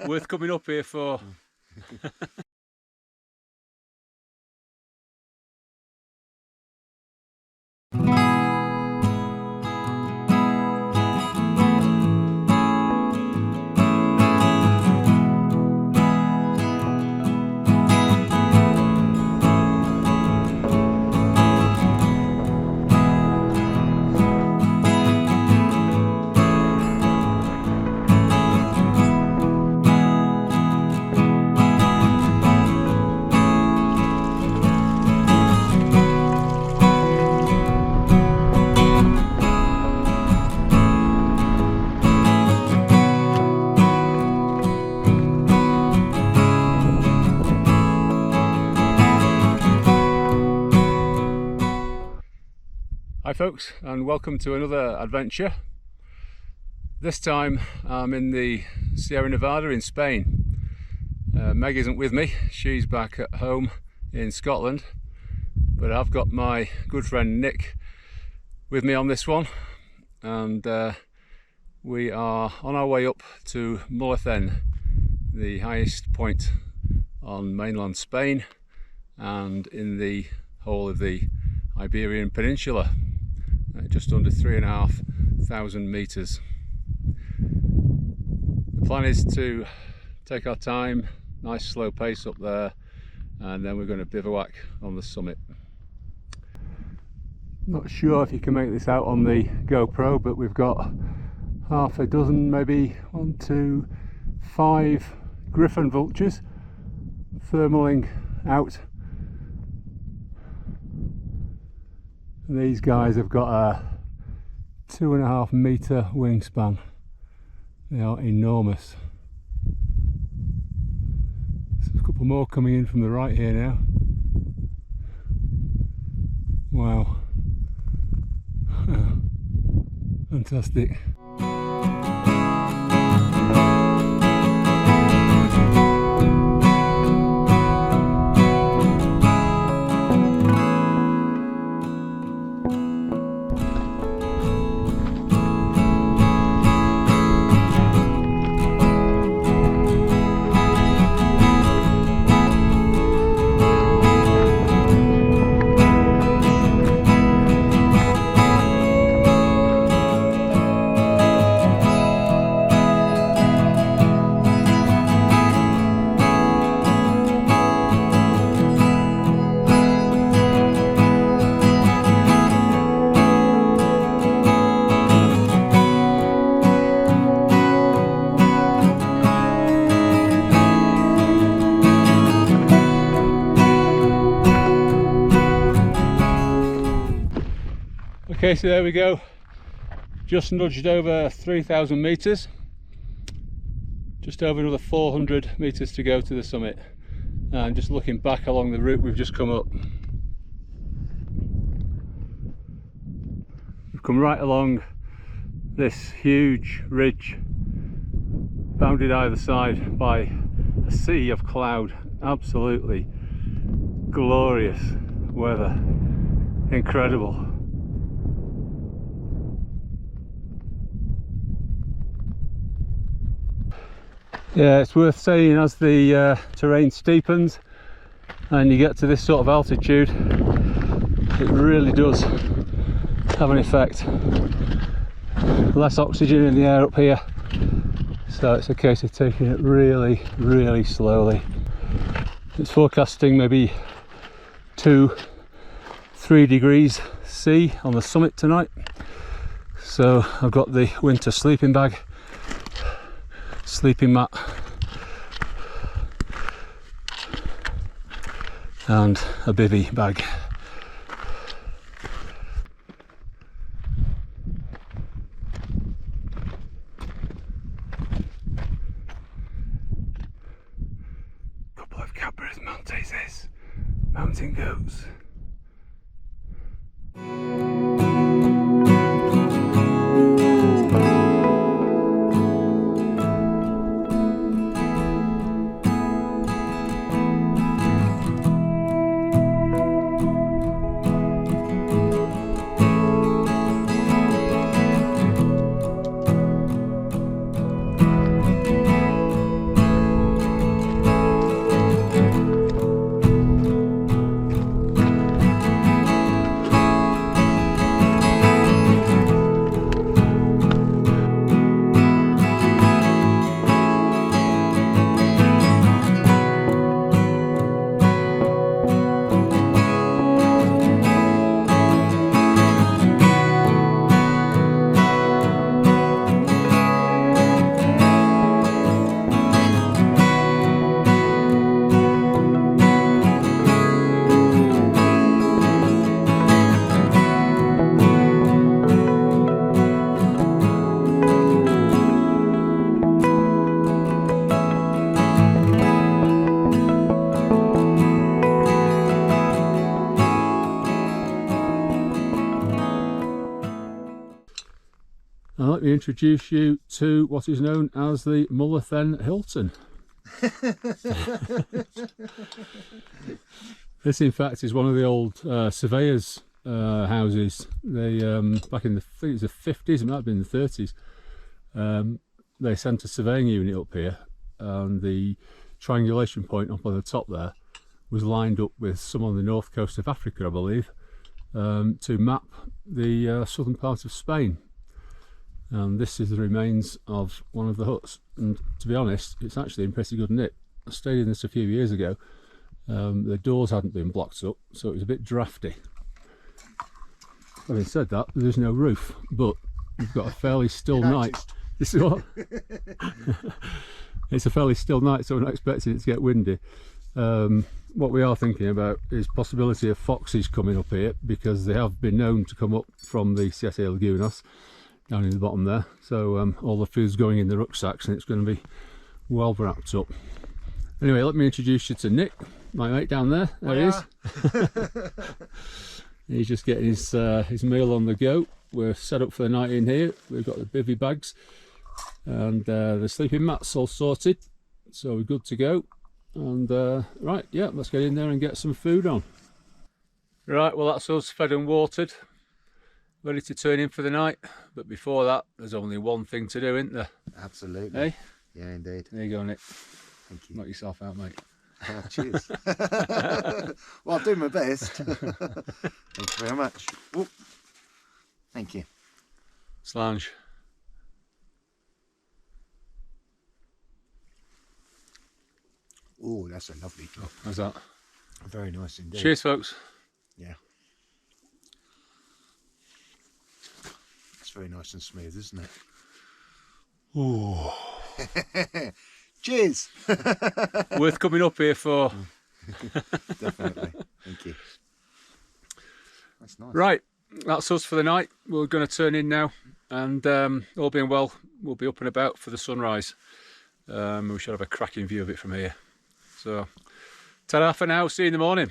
Worth coming up here for. Hi folks, and welcome to another adventure. This time I'm in the Sierra Nevada in Spain. Meg isn't with me, she's back at home in Scotland, but I've got my good friend Nick with me on this one, and we are on our way up to Mulhacén, the highest point on mainland Spain and in the whole of the Iberian Peninsula. Just under 3,500 meters. The plan is to take our time, nice slow pace up there, and then we're going to bivouac on the summit. Not sure if you can make this out on the GoPro, but we've got half a dozen, maybe 1, 2, 5 Griffon vultures thermaling out. These guys have got a 2.5 meter wingspan. They are enormous. There's a couple more coming in from the right here now. Wow. Fantastic. Okay, so there we go, just nudged over 3,000 meters, just over another 400 meters to go to the summit, and just looking back along the route we've just come up. We've come right along this huge ridge, bounded either side by a sea of cloud. Absolutely glorious weather, incredible. Yeah, it's worth saying, as the terrain steepens and you get to this sort of altitude, it really does have an effect. Less oxygen in the air up here, so it's a case of taking it really, really slowly. It's forecasting maybe 2-3 degrees C on the summit tonight, so I've got the winter sleeping bag, sleeping mat, and a bivy bag. Couple of cabras, monteses, mountain goats. And let me introduce you to what is known as the Mulhacen Hilton. This in fact is one of the old surveyors' houses. They back in the, I think it was the 50s, it might have been the 30s, they sent a surveying unit up here, and the triangulation point up on the top there was lined up with some on the north coast of Africa, I believe, to map the southern part of Spain. And this is the remains of one of the huts, and to be honest, it's actually in pretty good nick. I stayed in this a few years ago. The doors hadn't been blocked up, so it was a bit drafty. Having said that, there's no roof, but we've got a fairly still night. This is what? It's a fairly still night, so we're not expecting it to get windy. What we are thinking about is possibility of foxes coming up here, because they have been known to come up from the Siete Lagunas down in the bottom there. So all the food's going in the rucksacks, and it's going to be well wrapped up. Anyway, let me introduce you to Nick, my mate down there. There he is. He's just getting his meal on the go. We're set up for the night in here. We've got the bivvy bags and the sleeping mats all sorted, so we're good to go. And right, yeah, let's get in there and get some food on. Right, well, that's us fed and watered, ready to turn in for the night. But before that, there's only one thing to do, isn't there? Absolutely. Hey? Yeah, indeed. There you go, Nick. Thank you. Knock yourself out, mate. Oh, cheers. Well, I'll do my best. Thank you very much. Ooh. Thank you. Slange. Oh, that's a lovely drop. How's that? Very nice indeed. Cheers, folks. Yeah. It's very nice and smooth, isn't it? Ooh. Cheers. Worth coming up here for. Definitely. Thank you. That's nice. Right, that's us for the night. We're going to turn in now, and all being well, we'll be up and about for the sunrise. We should have a cracking view of it from here. So, ta-ra for now. See you in the morning.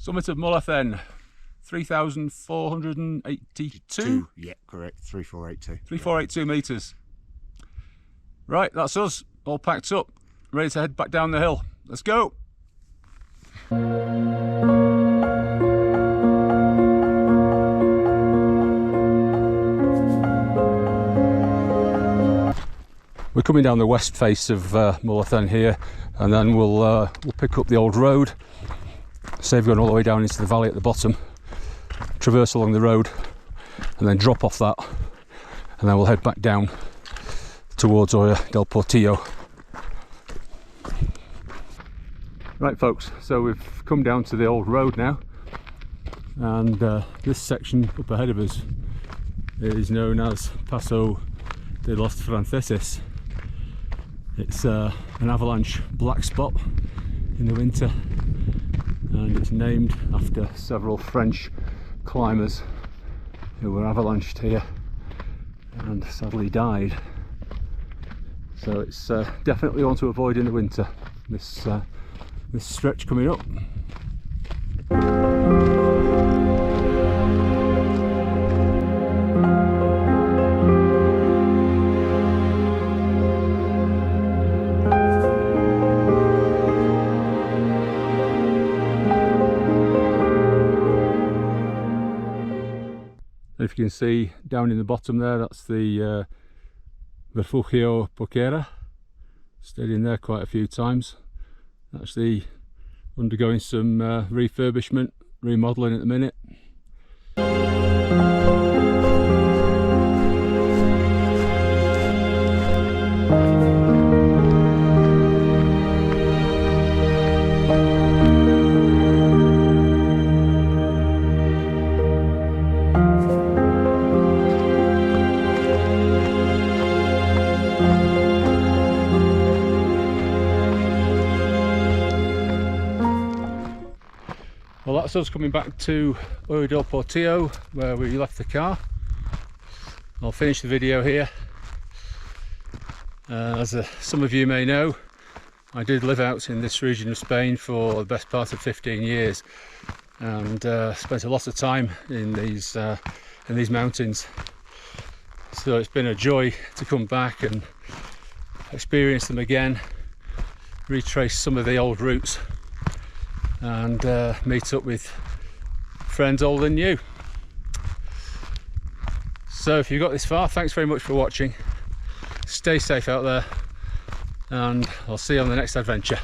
Summit of Mulhacén, 3,482? Yeah, correct. 3482. 3482 metres. Right, that's us, all packed up, ready to head back down the hill. Let's go! We're coming down the west face of Mulhacén here, and then we'll pick up the old road. So we've gone all the way down into the valley at the bottom, traverse along the road, and then drop off that, and then we'll head back down towards Olla del Portillo. Right folks, so we've come down to the old road now, and this section up ahead of us is known as Paso de los Franceses. It's an avalanche black spot in the winter, and it's named after several French climbers who were avalanched here and sadly died. So it's definitely one to avoid in the winter, this stretch coming up. you can see down in the bottom there, that's the refugio Boquera. Stayed in there quite a few times. Actually undergoing some refurbishment, remodelling at the minute. Well, that's us coming back to Ojo del Portillo, where we left the car. I'll finish the video here. As some of you may know, I did live out in this region of Spain for the best part of 15 years and spent a lot of time in these mountains. So it's been a joy to come back and experience them again, retrace some of the old routes, and meet up with friends old and new. So if you got this far, thanks very much for watching. Stay safe out there, and I'll see you on the next adventure.